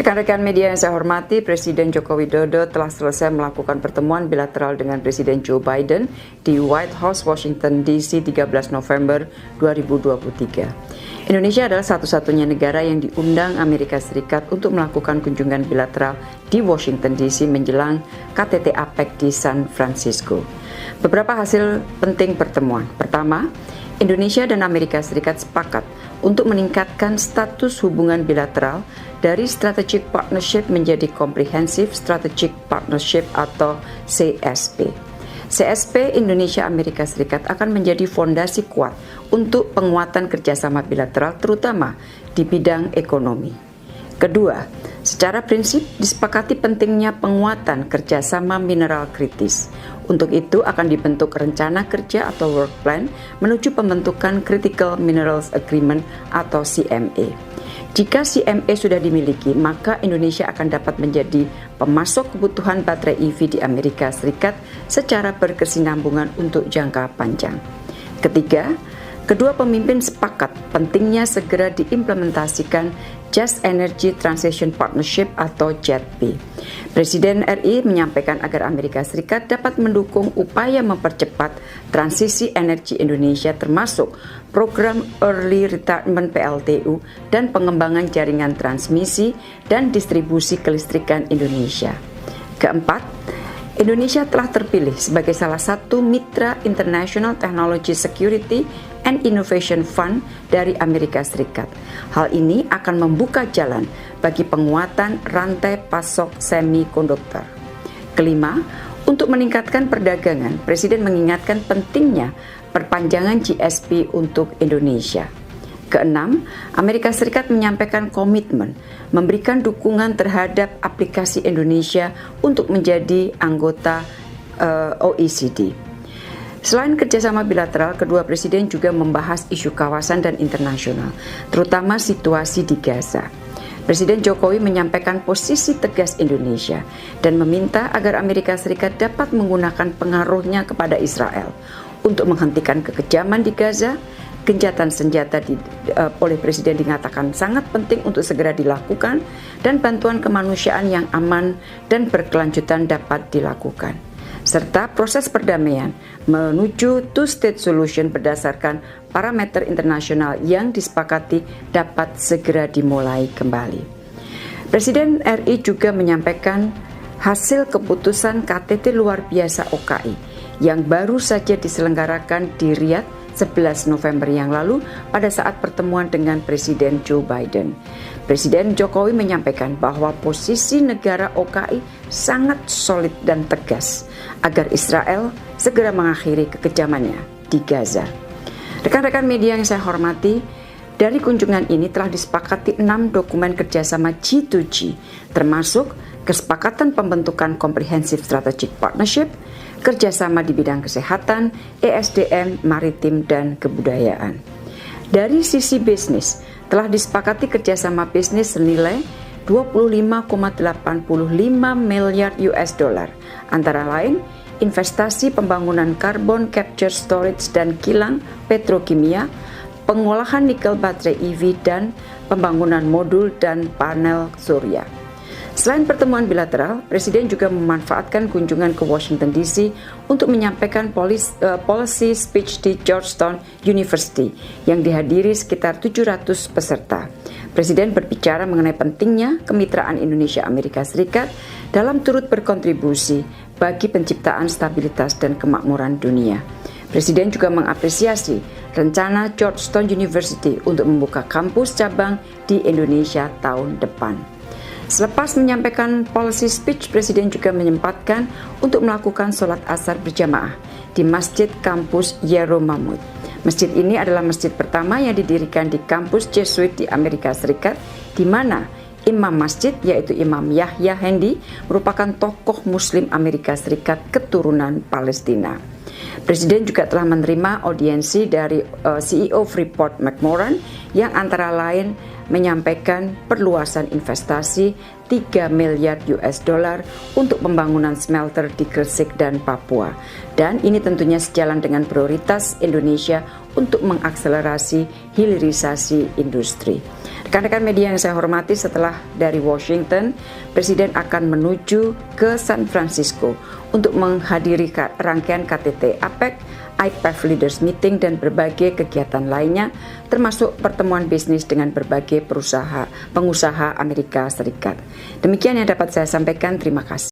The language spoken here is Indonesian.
Rekan-rekan media yang saya hormati, Presiden Joko Widodo telah selesai melakukan pertemuan bilateral dengan Presiden Joe Biden di White House, Washington DC 13 November 2023. Indonesia adalah satu-satunya negara yang diundang Amerika Serikat untuk melakukan kunjungan bilateral di Washington DC menjelang KTT APEC di San Francisco. Beberapa hasil penting pertemuan. Pertama, Indonesia dan Amerika Serikat sepakat untuk meningkatkan status hubungan bilateral dari Strategic Partnership menjadi Comprehensive Strategic Partnership atau CSP. CSP Indonesia-Amerika Serikat akan menjadi fondasi kuat untuk penguatan kerjasama bilateral terutama di bidang ekonomi. Kedua, secara prinsip disepakati pentingnya penguatan kerjasama mineral kritis. Untuk itu akan dibentuk rencana kerja atau work plan menuju pembentukan Critical Minerals Agreement atau CMA. Jika CMA sudah dimiliki, maka Indonesia akan dapat menjadi pemasok kebutuhan baterai EV di Amerika Serikat secara berkesinambungan untuk jangka panjang. Ketiga, kedua pemimpin sepakat pentingnya segera diimplementasikan Just Energy Transition Partnership atau JETP. Presiden RI menyampaikan agar Amerika Serikat dapat mendukung upaya mempercepat transisi energi Indonesia termasuk program Early Retirement PLTU dan pengembangan jaringan transmisi dan distribusi kelistrikan Indonesia. Keempat, Indonesia telah terpilih sebagai salah satu mitra International Technology Security and Innovation Fund dari Amerika Serikat. Hal ini akan membuka jalan bagi penguatan rantai pasok semikonduktor. Kelima, untuk meningkatkan perdagangan, Presiden mengingatkan pentingnya perpanjangan GSP untuk Indonesia. Keenam, Amerika Serikat menyampaikan komitmen memberikan dukungan terhadap aplikasi Indonesia untuk menjadi anggota OECD. Selain kerjasama bilateral, kedua presiden juga membahas isu kawasan dan internasional, terutama situasi di Gaza. Presiden Jokowi menyampaikan posisi tegas Indonesia dan meminta agar Amerika Serikat dapat menggunakan pengaruhnya kepada Israel untuk menghentikan kekejaman di Gaza. Gencatan senjata oleh Presiden dinyatakan sangat penting untuk segera dilakukan dan bantuan kemanusiaan yang aman dan berkelanjutan dapat dilakukan. Serta proses perdamaian menuju two-state solution berdasarkan parameter internasional yang disepakati dapat segera dimulai kembali. Presiden RI juga menyampaikan hasil keputusan KTT luar biasa OKI yang baru saja diselenggarakan di Riyadh 11 November yang lalu pada saat pertemuan dengan Presiden Joe Biden. Presiden Jokowi menyampaikan bahwa posisi negara OKI sangat solid dan tegas agar Israel segera mengakhiri kekejamannya di Gaza. Rekan-rekan media yang saya hormati, dari kunjungan ini telah disepakati 6 dokumen kerjasama G2G, termasuk kesepakatan pembentukan Comprehensive Strategic Partnership, kerjasama di bidang kesehatan, ESDM, maritim, dan kebudayaan. Dari sisi bisnis, telah disepakati kerjasama bisnis senilai 25,85 miliar US dollar, antara lain investasi pembangunan carbon capture storage dan kilang petrokimia, pengolahan nikel baterai EV, dan pembangunan modul dan panel surya. Selain pertemuan bilateral, Presiden juga memanfaatkan kunjungan ke Washington DC untuk menyampaikan policy speech di Georgetown University yang dihadiri sekitar 700 peserta. Presiden berbicara mengenai pentingnya kemitraan Indonesia-Amerika Serikat dalam turut berkontribusi bagi penciptaan stabilitas dan kemakmuran dunia. Presiden juga mengapresiasi rencana Georgetown University untuk membuka kampus cabang di Indonesia tahun depan. Selepas menyampaikan policy speech, Presiden juga menyempatkan untuk melakukan sholat asar berjamaah di Masjid Kampus Yeromamut. Masjid ini adalah masjid pertama yang didirikan di kampus Jesuit di Amerika Serikat, di mana imam masjid yaitu Imam Yahya Hendi merupakan tokoh Muslim Amerika Serikat keturunan Palestina. Presiden juga telah menerima audiensi dari CEO Freeport McMoran yang antara lain menyampaikan perluasan investasi 3 miliar US dollar untuk pembangunan smelter di Gresik dan Papua. Dan ini tentunya sejalan dengan prioritas Indonesia untuk mengakselerasi hilirisasi industri. Rekan-rekan media yang saya hormati, setelah dari Washington, Presiden akan menuju ke San Francisco untuk menghadiri rangkaian KTT APEC, IPEF Leaders Meeting, dan berbagai kegiatan lainnya, termasuk pertemuan bisnis dengan berbagai pengusaha Amerika Serikat. Demikian yang dapat saya sampaikan, terima kasih.